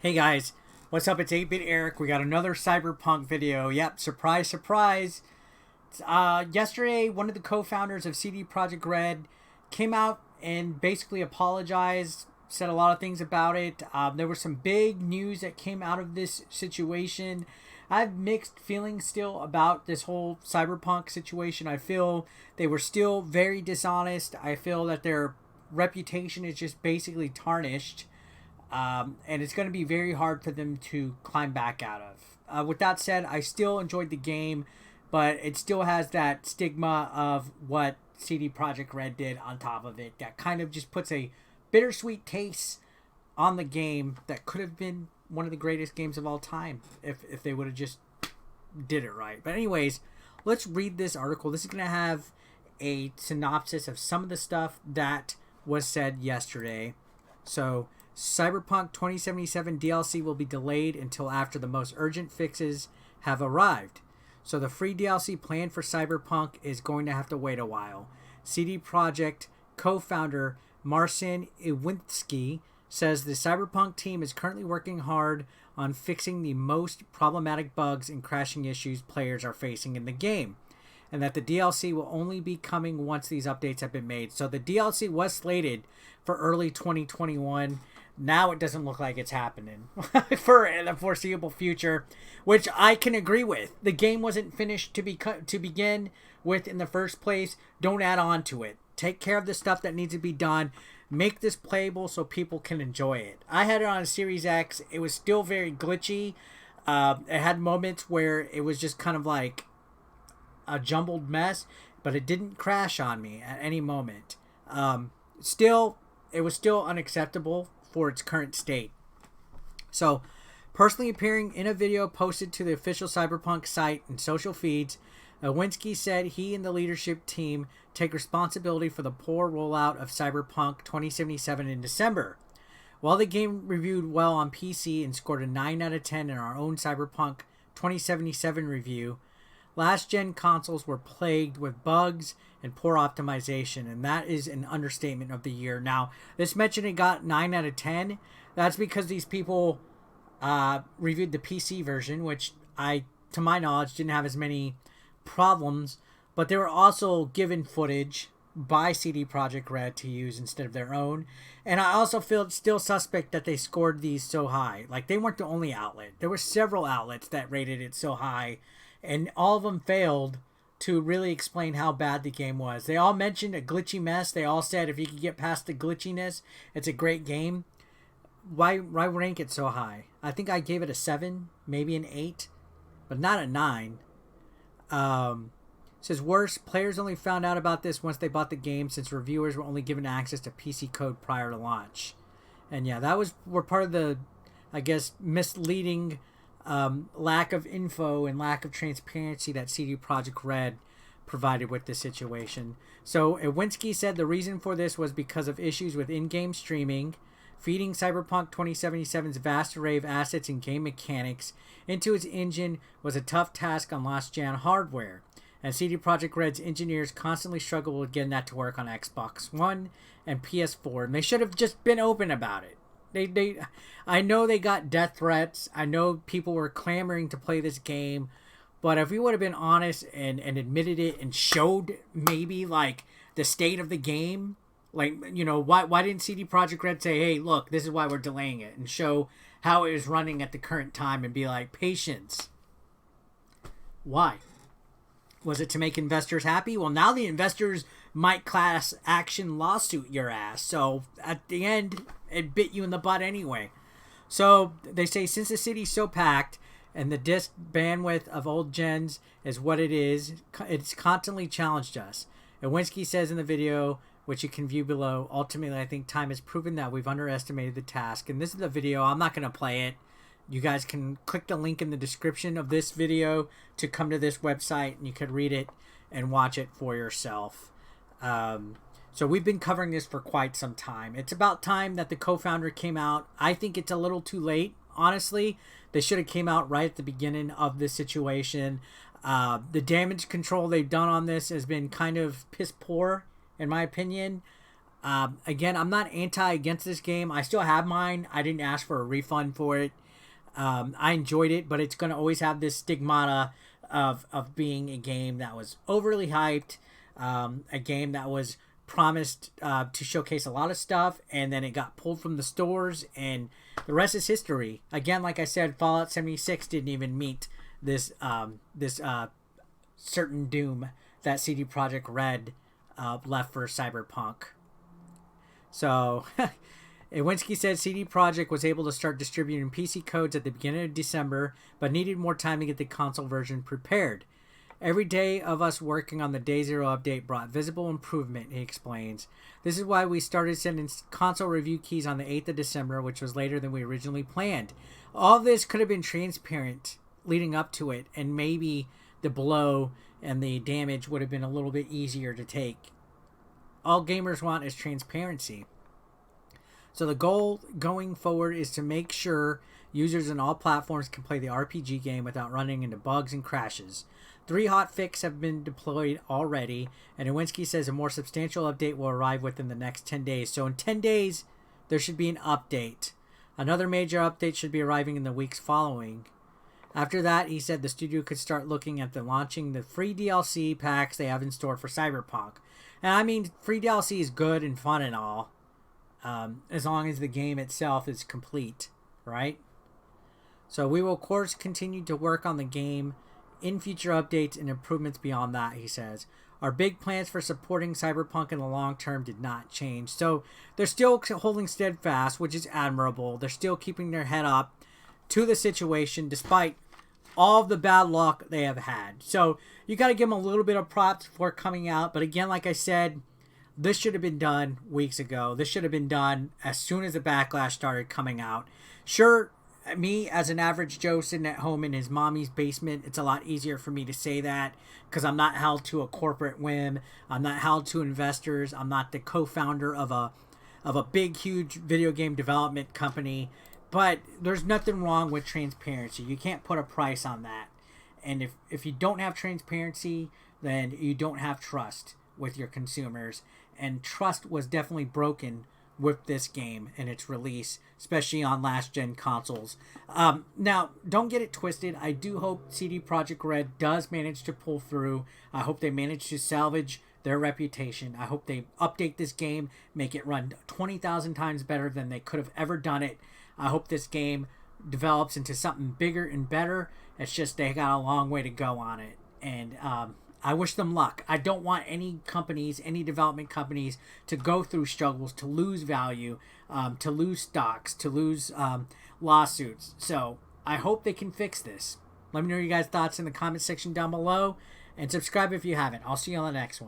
Hey guys, what's up? It's 8-Bit Eric. We got another Cyberpunk video. Yep, surprise, surprise. Yesterday, one of the co-founders of CD Projekt Red came out and basically apologized, said a lot of things about it. There was some big news that came out of this situation. I have mixed feelings still about this whole Cyberpunk situation. I feel they were still very dishonest. I feel that their reputation is just basically tarnished. And it's going to be very hard for them to climb back out of. With that said, I still enjoyed the game, but it still has that stigma of what CD Projekt Red did on top of it. That kind of just puts a bittersweet taste on the game that could have been one of the greatest games of all time if they would have just did it right. But anyways, let's read this article. This is going to have a synopsis of some of the stuff that was said yesterday. So, Cyberpunk 2077 DLC will be delayed until after the most urgent fixes have arrived. So the free DLC planned for Cyberpunk is going to have to wait a while. CD Projekt co-founder Marcin Iwiński says the Cyberpunk team is currently working hard on fixing the most problematic bugs and crashing issues players are facing in the game, and that the DLC will only be coming once these updates have been made. So the DLC was slated for early 2021. Now it doesn't look like it's happening for the foreseeable future, which I can agree with. The game wasn't finished to begin with in the first place. Don't add on to it. Take care of the stuff that needs to be done. Make this playable so people can enjoy it. I had it on Series X. It was still very glitchy. It had moments where it was just kind of like a jumbled mess, but it didn't crash on me at any moment. It was still unacceptable for its current state. So, personally appearing in a video posted to the official Cyberpunk site and social feeds, Iwiński said he and the leadership team take responsibility for the poor rollout of Cyberpunk 2077 in December. While the game reviewed well on PC and scored a 9 out of 10 in our own Cyberpunk 2077 review, last-gen consoles were plagued with bugs and poor optimization, and that is an understatement of the year. Now, this mentioned it got 9 out of 10. That's because these people reviewed the PC version, which to my knowledge, didn't have as many problems, but they were also given footage by CD Projekt Red to use instead of their own. And I also feel it's still suspect that they scored these so high. Like, they weren't the only outlet. There were several outlets that rated it so high, and all of them failed to really explain how bad the game was. They all mentioned a glitchy mess. They all said if you could get past the glitchiness, it's a great game. Why rank it so high? I think I gave it a 7, maybe an 8, but not a 9. It says worse, players only found out about this once they bought the game, since reviewers were only given access to PC code prior to launch. And yeah, were part of the, I guess, misleading lack of info and lack of transparency that CD Projekt Red provided with this situation. So Iwiński said the reason for this was because of issues with in-game streaming. Feeding Cyberpunk 2077's vast array of assets and game mechanics into its engine was a tough task on last-gen hardware, and CD Projekt Red's engineers constantly struggled with getting that to work on Xbox One and PS4, and they should have just been open about it. I know they got death threats. I know people were clamoring to play this game, but if we would have been honest and admitted it and showed maybe like the state of the game, like, you know, why didn't CD Projekt Red say, hey, look, this is why we're delaying it, and show how it is running at the current time and be like, patience. Why? Was it to make investors happy? Well, now the investors might class action lawsuit your ass. So at the end, it bit you in the butt anyway. So they say since the city's so packed and the disk bandwidth of old gens is what it is, it's constantly challenged us. Iwiński says in the video, which you can view below, ultimately I think time has proven that we've underestimated the task. And this is the video. I'm not going to play it. You guys can click the link in the description of this video to come to this website, and you can read it and watch it for yourself. So we've been covering this for quite some time. It's about time that the co-founder came out. I think it's a little too late, honestly. They should have came out right at the beginning of this situation. The damage control they've done on this has been kind of piss poor, in my opinion. Again, I'm not against this game. I still have mine. I didn't ask for a refund for it. I enjoyed it, but it's going to always have this stigmata of being a game that was overly hyped, a game that was promised to showcase a lot of stuff, and then it got pulled from the stores, and the rest is history. Again, like I said, Fallout 76 didn't even meet this certain doom that CD Projekt Red left for Cyberpunk. So, Iwiński said CD Projekt was able to start distributing PC codes at the beginning of December, but needed more time to get the console version prepared. Every day of us working on the Day Zero update brought visible improvement, he explains. This is why we started sending console review keys on the 8th of December, which was later than we originally planned. All this could have been transparent leading up to it, and maybe the blow and the damage would have been a little bit easier to take. All gamers want is transparency. So the goal going forward is to make sure users on all platforms can play the RPG game without running into bugs and crashes. 3 hotfixes have been deployed already, and Iwiński says a more substantial update will arrive within the next 10 days. So in 10 days, there should be an update. Another major update should be arriving in the weeks following. After that, he said the studio could start looking at launching the free DLC packs they have in store for Cyberpunk. And I mean, free DLC is good and fun and all, as long as the game itself is complete, right? So we will, of course, continue to work on the game in future updates and improvements beyond that, he says. Our big plans for supporting Cyberpunk in the long term did not change. So they're still holding steadfast, which is admirable. They're still keeping their head up to the situation despite all of the bad luck they have had. So you got to give them a little bit of props for coming out. But again, like I said, this should have been done weeks ago. This should have been done as soon as the backlash started coming out. Sure, me as an average Joe sitting at home in his mommy's basement, it's a lot easier for me to say that because I'm not held to a corporate whim. I'm not held to investors. I'm not the co-founder of a big, huge video game development company. But there's nothing wrong with transparency. You can't put a price on that. And if you don't have transparency, then you don't have trust with your consumers. And trust was definitely broken with this game and its release, especially on last-gen consoles. Now, don't get it twisted. I do hope CD Projekt Red does manage to pull through. I hope they manage to salvage their reputation. I hope they update this game, make it run 20,000 times better than they could have ever done it. I hope this game develops into something bigger and better. It's just they got a long way to go on it. And I wish them luck. I don't want any companies, any development companies to go through struggles, to lose value, to lose stocks, to lose lawsuits. So I hope they can fix this. Let me know your guys' thoughts in the comment section down below. And subscribe if you haven't. I'll see you on the next one.